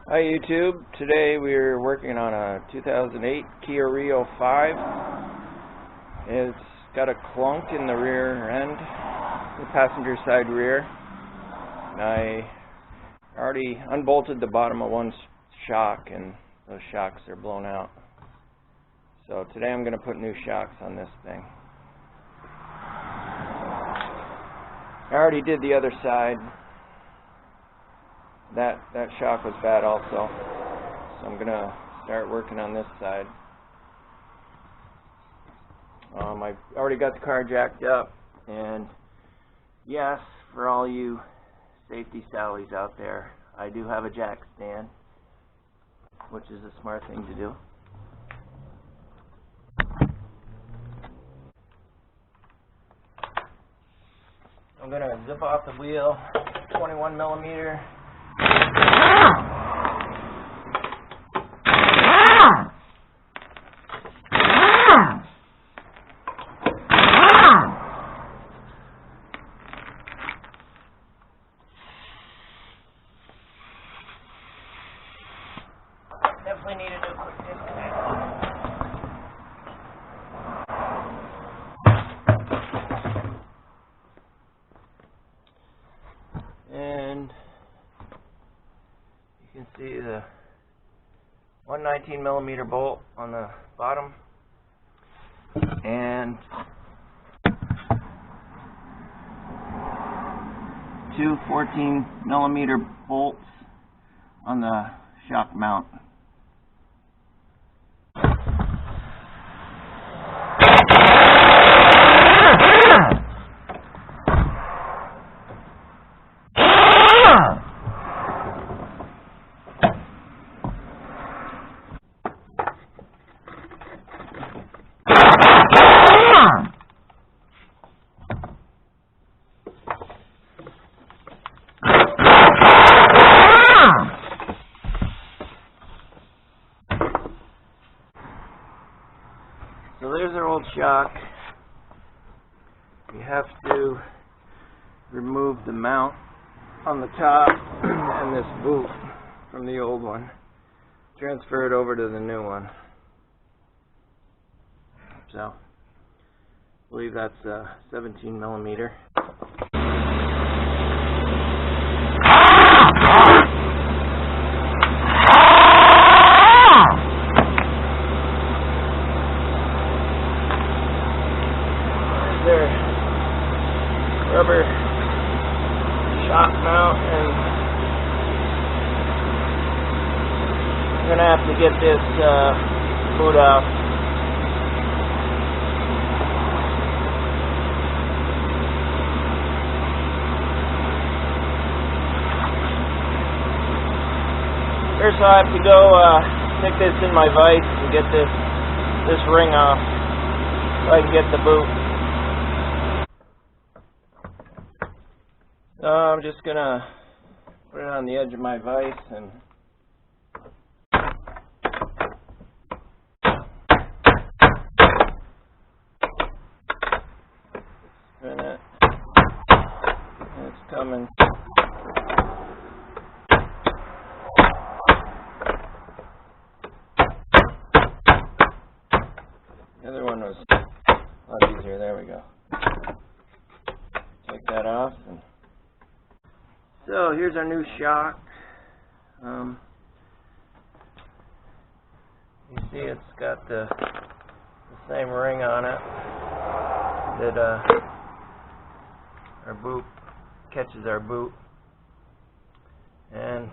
Hi YouTube, today we're working on a 2008 Kia Rio 5. It's got a clunk in the rear end, the passenger side rear. And I already unbolted the bottom of one shock and those shocks are blown out. So today I'm going to put new shocks on this thing. I already did the other side. That shock was bad also, so I'm gonna start working on this side. I already got the car jacked up, and yes, for all you safety sallies out there, I do have a jack stand, which is a smart thing to do. I'm gonna zip off the wheel, 21 millimeter. Definitely need to do a quick disconnect. And you can see the 119 millimeter bolt on the bottom and two 14 millimeter bolts on the shock mount. So there's our old shock. We have to remove the mount on the top and this boot from the old one. Transfer it over to the new one. So, I believe that's 17 millimeter. Their rubber shock mount, and I'm gonna have to get this boot off. First I have to go stick this in my vise and get this ring off so I can get the boot. So I'm just gonna put it on the edge of my vise and spin it. And it's coming. The other one was a lot easier. There we go. Take that off. And so here's our new shock. You see it's got the same ring on it that our boot catches our boot. And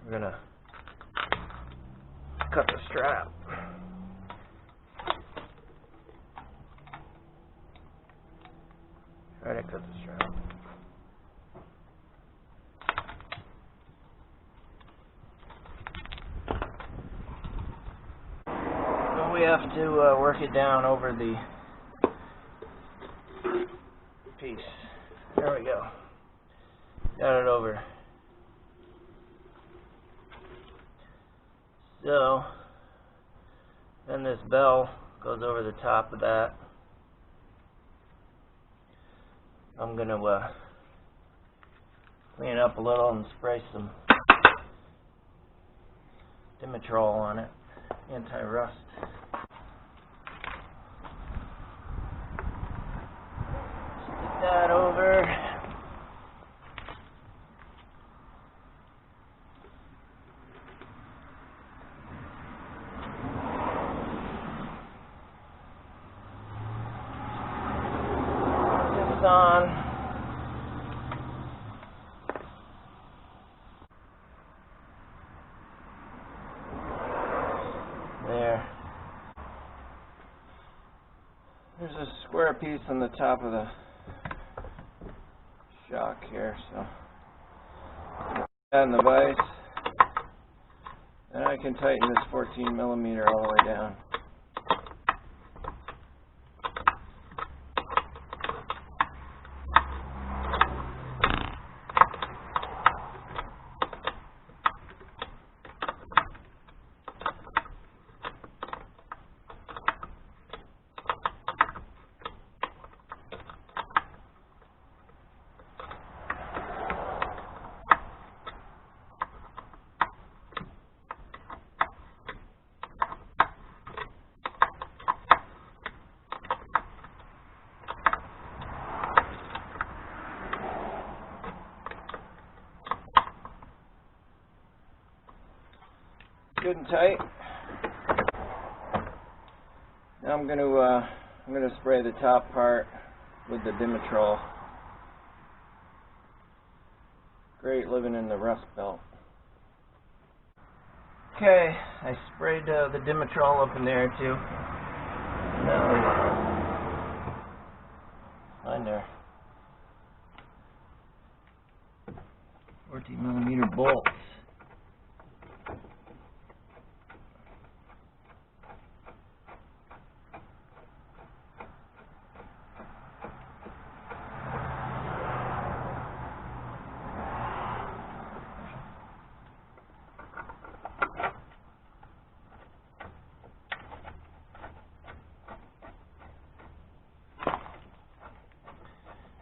we're going to cut the strap. Try to cut the strap. We have to work it down over the piece. There we go. Got it over. So then this bell goes over the top of that. I'm going to clean it up a little and spray some Dimitrol on it, anti-rust. Stick that over. This on. There. There's a square piece on the top of the shock here, so that in the vise. Then I can tighten this 14mm all the way down. Good and tight. Now I'm going to spray the top part with the Dimitrol. Great living in the Rust Belt. Okay, I sprayed the Dimitrol up in there too. Now find our 14mm bolts.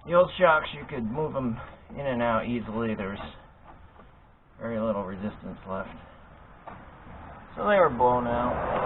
The old shocks, you could move them in and out easily. There's very little resistance left. So they were blown out.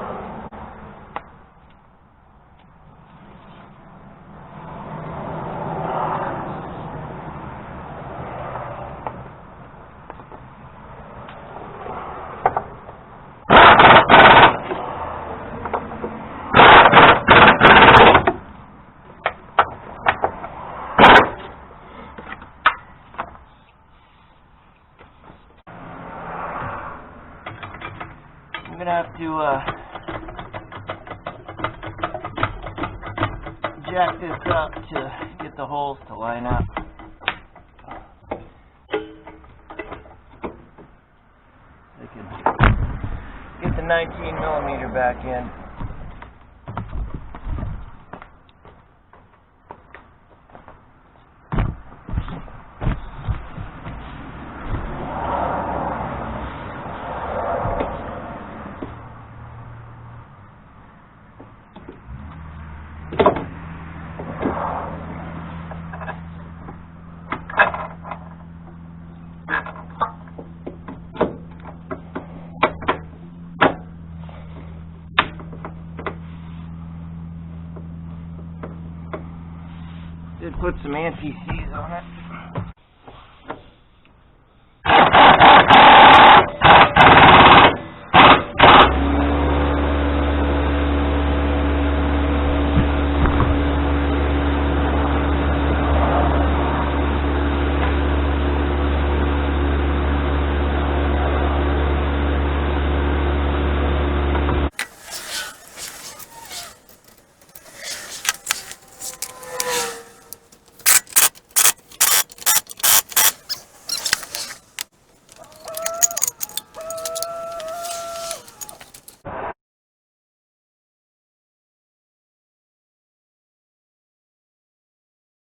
I'm going to have to jack this up to get the holes to line up. I can get the 19mm back in. Did put some anti-seize on it.